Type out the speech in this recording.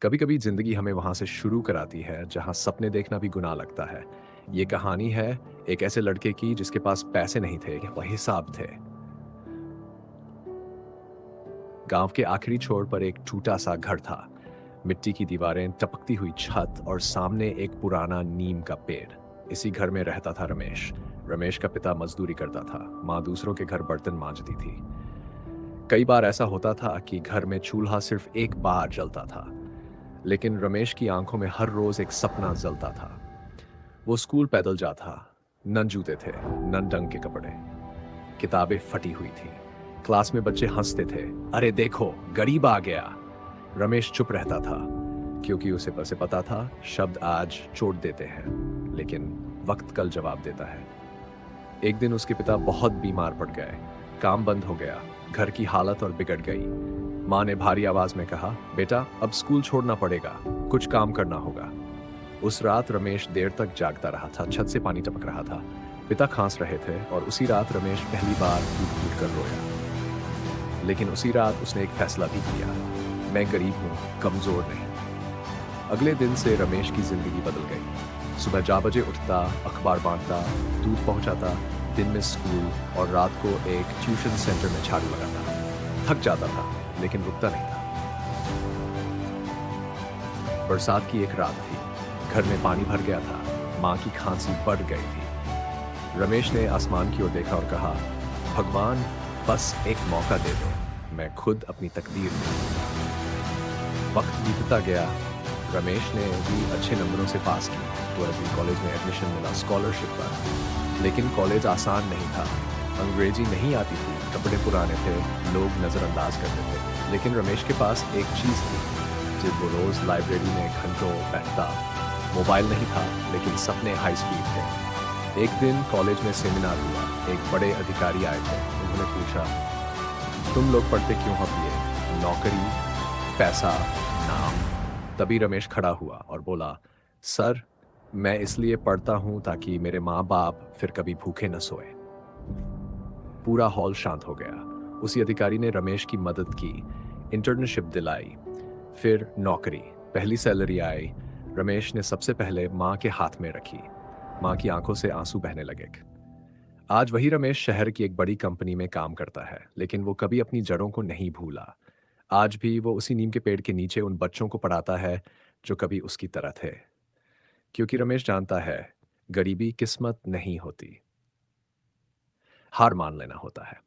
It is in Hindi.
कभी कभी जिंदगी हमें वहां से शुरू कराती है जहां सपने देखना भी गुनाह लगता है। ये कहानी है एक ऐसे लड़के की जिसके पास पैसे नहीं थे, वह हिसाब थे। गांव के आखिरी छोर पर एक टूटा सा घर था। मिट्टी की दीवारें, टपकती हुई छत और सामने एक पुराना नीम का पेड़। इसी घर में रहता था रमेश। रमेश का पिता मजदूरी करता था, माँ दूसरों के घर बर्तन मांजती थी। कई बार ऐसा होता था कि घर में चूल्हा सिर्फ एक बार जलता था, लेकिन रमेश की आंखों में हर रोज एक सपना जलता था। वो स्कूल पैदल जाता, नन जूते थे, नन ढंग के कपड़े, किताबें फटी हुई थी। क्लास में बच्चे हंसते थे, अरे देखो गरीब आ गया। रमेश चुप रहता था, क्योंकि उसे पता था शब्द आज चोट देते हैं, लेकिन वक्त कल जवाब देता है। एक दिन उसके पिता बहुत बीमार पड़ गए। काम बंद हो गया, घर की हालत और बिगड़ गई। माँ ने भारी आवाज में कहा, बेटा अब स्कूल छोड़ना पड़ेगा, कुछ काम करना होगा। उस रात रमेश देर तक जागता रहा था, छत से पानी टपक रहा था। पिता खांस रहे थे और उसी रात रमेश पहली बार फूट फूट कर रोया। लेकिन उसी रात उसने एक फैसला भी किया, मैं गरीब हूँ, कमजोर नहीं। अगले दिन से रमेश की जिंदगी बदल गई। सुबह 4 बजे उठता, अखबार बांटता, दूध पहुंचाता, दिन में स्कूल और रात को एक ट्यूशन सेंटर में झाड़ू लगाता। थक जाता था, लेकिन रुकता नहीं था। बरसात की एक रात थी, घर में पानी भर गया था, माँ की खांसी बढ़ गई थी। रमेश ने आसमान की ओर देखा और कहा, भगवान बस एक मौका दे दो, मैं खुद अपनी तकदीर लिखूं। वक्त बीतता गया। रमेश ने भी अच्छे नंबरों से पास की, ट्वेल्थ कॉलेज में एडमिशन मिला, स्कॉलरशिप पर। लेकिन कॉलेज आसान नहीं था। अंग्रेजी नहीं आती थी, कपड़े पुराने थे, लोग नजरअंदाज करते थे। लेकिन रमेश के पास एक चीज थी, जब वो रोज लाइब्रेरी में घंटों बैठता। मोबाइल नहीं था, लेकिन सपने हाई स्पीड थे। एक दिन कॉलेज में सेमिनार हुआ। एक बड़े अधिकारी आए थे। उन्होंने पूछा, तुम लोग पढ़ते क्यों हो? ये नौकरी, पैसा, नाम। तभी रमेश खड़ा हुआ और बोला, सर मैं इसलिए पढ़ता हूं ताकि मेरे माँ बाप फिर कभी भूखे न सोए। पूरा हॉल शांत हो गया। उसी अधिकारी ने रमेश की मदद की, इंटर्नशिप दिलाई, फिर नौकरी, पहली सैलरी आई। रमेश ने सबसे पहले माँ के हाथ में रखी। माँ की आंखों से आंसू बहने लगे। आज वही रमेश शहर की एक बड़ी कंपनी में काम करता है, लेकिन वो कभी अपनी जड़ों को नहीं भूला। आज भी वो उसी नीम के पेड़ के नीचे उन बच्चों को पढ़ाता है जो कभी उसकी तरह थे। क्योंकि रमेश जानता है, गरीबी किस्मत नहीं होती, हार मान लेना होता है।